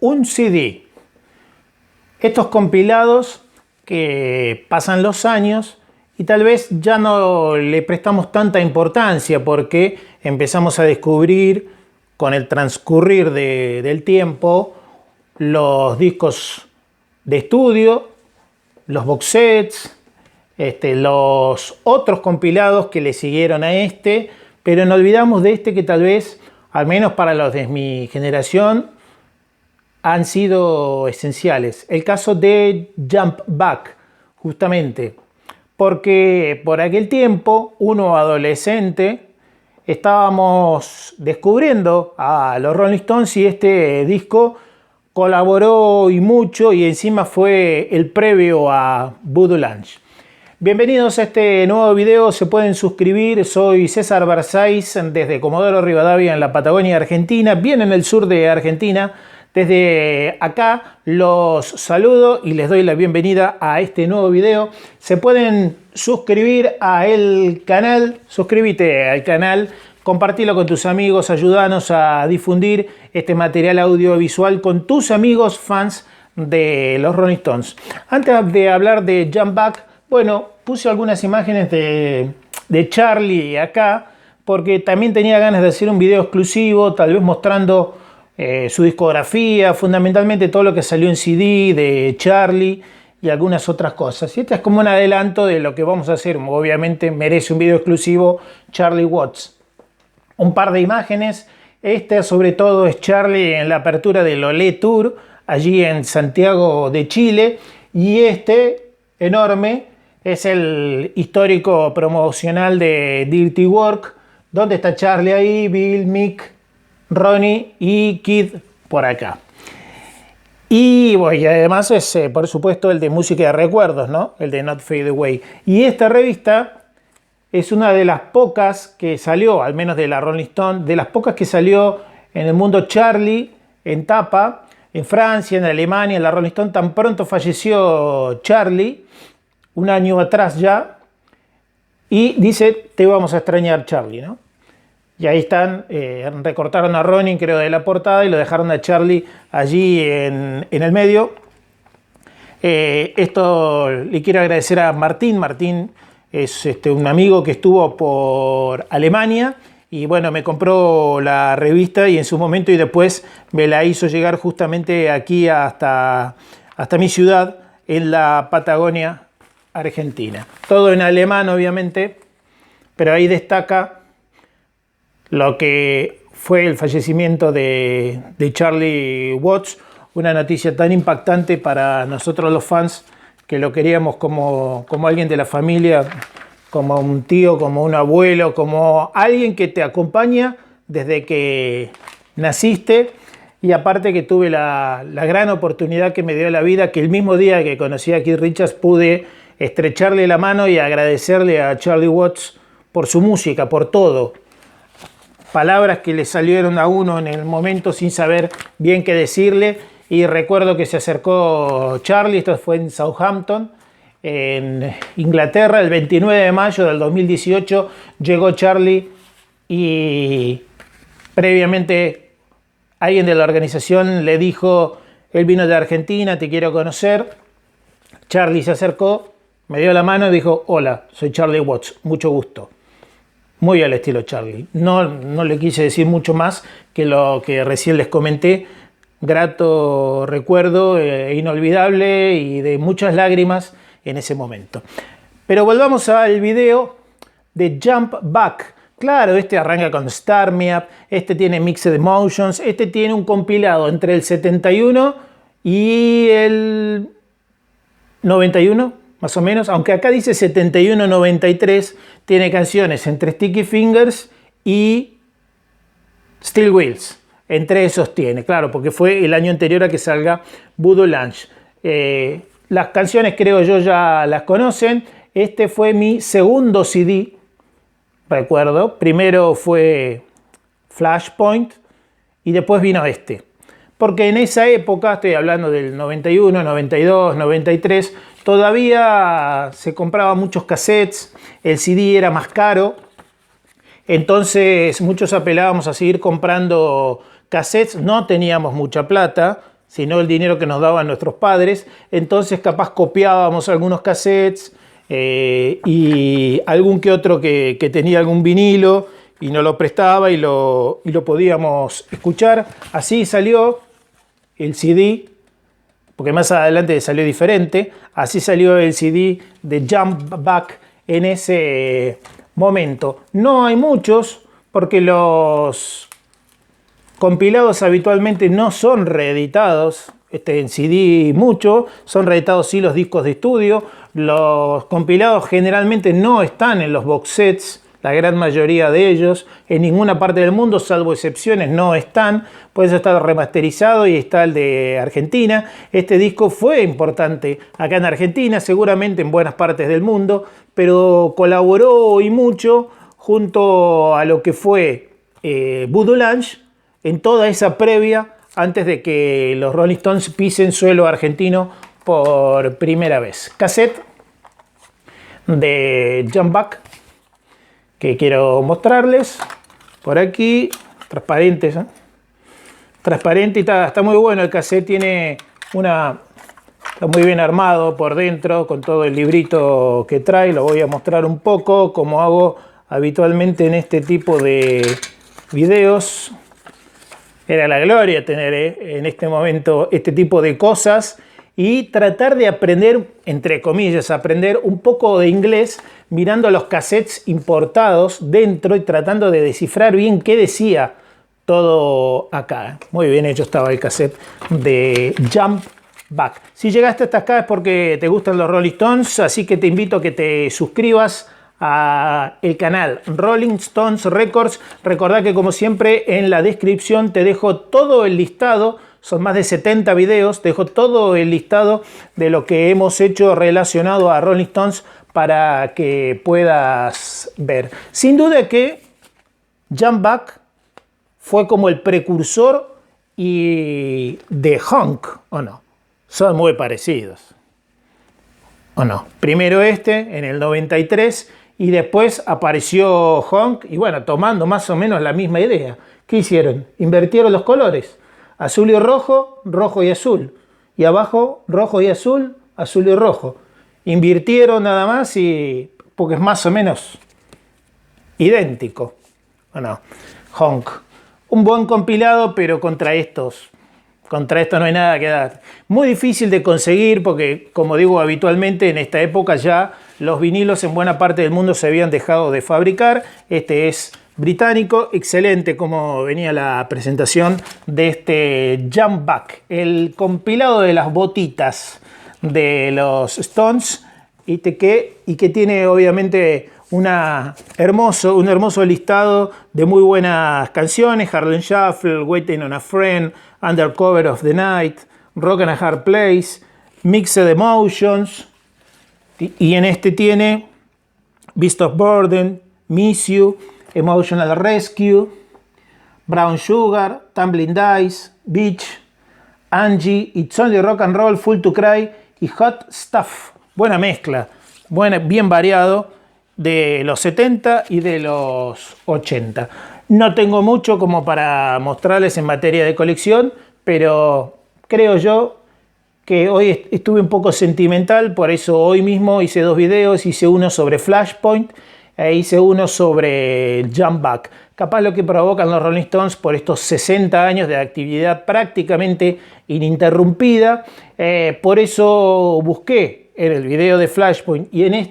un CD. Estos compilados que pasan los años y tal vez ya no le prestamos tanta importancia porque empezamos a descubrir con el transcurrir del tiempo los discos de estudio, los box sets, los otros compilados que le siguieron a este, pero nos olvidamos de este que tal vez, al menos para los de mi generación, han sido esenciales. El caso de Jump Back, justamente, porque por aquel tiempo, uno adolescente, estábamos descubriendo a los Rolling Stones y este disco colaboró y mucho y encima fue el previo a Voodoo Lounge. Bienvenidos a este nuevo video, se pueden suscribir, soy César Barzáis desde Comodoro Rivadavia en la Patagonia Argentina, bien en el sur de Argentina. Desde acá los saludo y les doy la bienvenida a este nuevo video. Se pueden suscribir al canal, suscríbete al canal, compartilo con tus amigos, ayúdanos a difundir este material audiovisual con tus amigos fans de los Rolling Stones. Antes de hablar de Jump Back, bueno, puse algunas imágenes de Charlie acá porque también tenía ganas de hacer un video exclusivo, tal vez mostrando su discografía, fundamentalmente todo lo que salió en CD de Charlie y algunas otras cosas. Y este es como un adelanto de lo que vamos a hacer. Obviamente merece un video exclusivo Charlie Watts. Un par de imágenes. Este sobre todo es Charlie en la apertura del Olé Tour, allí en Santiago de Chile. Y este enorme es el histórico promocional de Dirty Work, donde está Charlie ahí, Bill, Mick, Ronnie y Kid por acá. Y, bueno, y además es, por supuesto, el de música de recuerdos, ¿no? El de Not Fade Away. Y esta revista es una de las pocas que salió, al menos de la Rolling Stone, de las pocas que salió en el mundo Charlie, en tapa, en Francia, en Alemania, en la Rolling Stone. Tan pronto falleció Charlie, un año atrás ya, y dice, te vamos a extrañar, Charlie, ¿no? Y ahí están, recortaron a Ronnie, creo, de la portada y lo dejaron a Charlie allí en el medio. Esto le quiero agradecer a Martín. Martín es un amigo que estuvo por Alemania y bueno, me compró la revista y en su momento y después me la hizo llegar justamente aquí hasta mi ciudad en la Patagonia Argentina. Todo en alemán, obviamente, pero ahí destaca lo que fue el fallecimiento de Charlie Watts, una noticia tan impactante para nosotros los fans que lo queríamos como alguien de la familia, como un tío, como un abuelo, como alguien que te acompaña desde que naciste. Y aparte que tuve la gran oportunidad que me dio la vida, que el mismo día que conocí a Keith Richards pude estrecharle la mano y agradecerle a Charlie Watts por su música, por todo. Palabras que le salieron a uno en el momento sin saber bien qué decirle. Y recuerdo que se acercó Charlie, esto fue en Southampton, en Inglaterra, el 29 de mayo del 2018. Llegó Charlie y previamente alguien de la organización le dijo, él vino de Argentina, te quiero conocer. Charlie se acercó, me dio la mano y dijo, hola, soy Charlie Watts, mucho gusto. Muy al estilo Charlie. No le quise decir mucho más que lo que recién les comenté. Grato recuerdo, inolvidable y de muchas lágrimas en ese momento. Pero volvamos al video de Jump Back. Claro, este arranca con Start Me Up, este tiene Mixed Emotions, este tiene un compilado entre el 71 y el 91. Más o menos, aunque acá dice 71-93, tiene canciones entre Sticky Fingers y Steel Wheels. Entre esos tiene, claro, porque fue el año anterior a que salga Voodoo Lounge. Las canciones creo yo ya las conocen. Este fue mi segundo CD, recuerdo. Primero fue Flashpoint y después vino este. Porque en esa época, estoy hablando del 91, 92, 93, todavía se compraban muchos cassettes, el CD era más caro, entonces muchos apelábamos a seguir comprando cassettes, no teníamos mucha plata, sino el dinero que nos daban nuestros padres. Entonces capaz copiábamos algunos cassettes y algún que otro que tenía algún vinilo y nos lo prestaba y lo podíamos escuchar. Así salió el CD, porque más adelante salió diferente. Así salió el CD de Jump Back en ese momento. No hay muchos, porque los compilados habitualmente no son reeditados. En CD mucho, son reeditados sí los discos de estudio. Los compilados generalmente no están en los box sets, la gran mayoría de ellos, en ninguna parte del mundo, salvo excepciones, no están. Por eso está remasterizado y está el de Argentina. Este disco fue importante acá en Argentina, seguramente en buenas partes del mundo, pero colaboró y mucho junto a lo que fue Voodoo Lounge en toda esa previa antes de que los Rolling Stones pisen suelo argentino por primera vez. Cassette de Jump Back que quiero mostrarles por aquí, transparentes, ¿eh? Transparente y está muy bueno el cassette, está muy bien armado por dentro con todo el librito que trae. Lo voy a mostrar un poco como hago habitualmente en este tipo de videos. Era la gloria tener en este momento este tipo de cosas y tratar de aprender, entre comillas, aprender un poco de inglés mirando los cassettes importados dentro y tratando de descifrar bien qué decía todo acá. Muy bien hecho estaba el cassette de Jump Back. Si llegaste hasta acá es porque te gustan los Rolling Stones, así que te invito a que te suscribas a el canal Rolling Stones Records. Recordá que como siempre en la descripción te dejo todo el listado, son más de 70 videos, te dejo todo el listado de lo que hemos hecho relacionado a Rolling Stones para que puedas ver. Sin duda que Jump Back fue como el precursor y de Honk, ¿o no? Son muy parecidos, ¿o no? Primero en el 93, y después apareció Honk, y bueno, tomando más o menos la misma idea. ¿Qué hicieron? Invirtieron los colores. Azul y rojo, rojo y azul. Y abajo, rojo y azul, azul y rojo. Invirtieron nada más porque es más o menos idéntico. Bueno, Honk. Un buen compilado, pero contra esto no hay nada que dar. Muy difícil de conseguir porque, como digo habitualmente, en esta época ya los vinilos en buena parte del mundo se habían dejado de fabricar. Este es británico, excelente como venía la presentación de este Jump Back, el compilado de las botitas de los Stones y que tiene obviamente un hermoso listado de muy buenas canciones: Harlem Shuffle, Waiting on a Friend, Undercover of the Night, Rock and a Hard Place, Mixed Emotions, y en este tiene Beast of Burden, Miss You, Emotional Rescue, Brown Sugar, Tumbling Dice, Beach, Angie, It's Only Rock and Roll, Full to Cry y Hot Stuff. Buena mezcla, bien variado de los 70 y de los 80. No tengo mucho como para mostrarles en materia de colección, pero creo yo que hoy estuve un poco sentimental, por eso hoy mismo hice dos videos, hice uno sobre Flashpoint e hice uno sobre Jump Back. Capaz lo que provocan los Rolling Stones por estos 60 años de actividad prácticamente ininterrumpida. Por eso busqué en el video de Flashpoint y en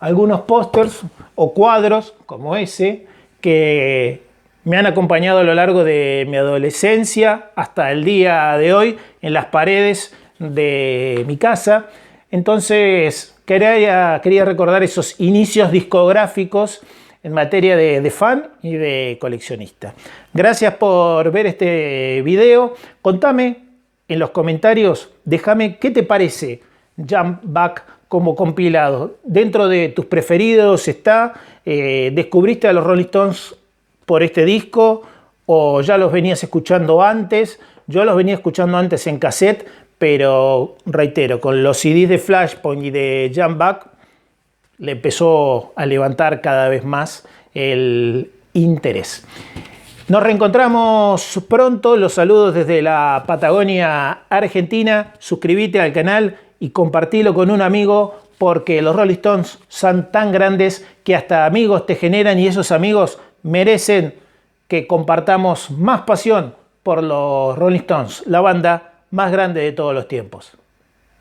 algunos pósters o cuadros como ese que me han acompañado a lo largo de mi adolescencia hasta el día de hoy en las paredes de mi casa. Entonces quería recordar esos inicios discográficos en materia de fan y de coleccionista. Gracias por ver este video. Contame en los comentarios, déjame qué te parece Jump Back como compilado. Dentro de tus preferidos está, ¿descubriste a los Rolling Stones por este disco o ya los venías escuchando antes? Yo los venía escuchando antes en cassette, pero reitero, con los CDs de Flashpoint y de Jump Back le empezó a levantar cada vez más el interés. Nos reencontramos pronto. Los saludos desde la Patagonia Argentina. Suscríbete al canal y compartilo con un amigo, porque los Rolling Stones son tan grandes que hasta amigos te generan, y esos amigos merecen que compartamos más pasión por los Rolling Stones, la banda más grande de todos los tiempos.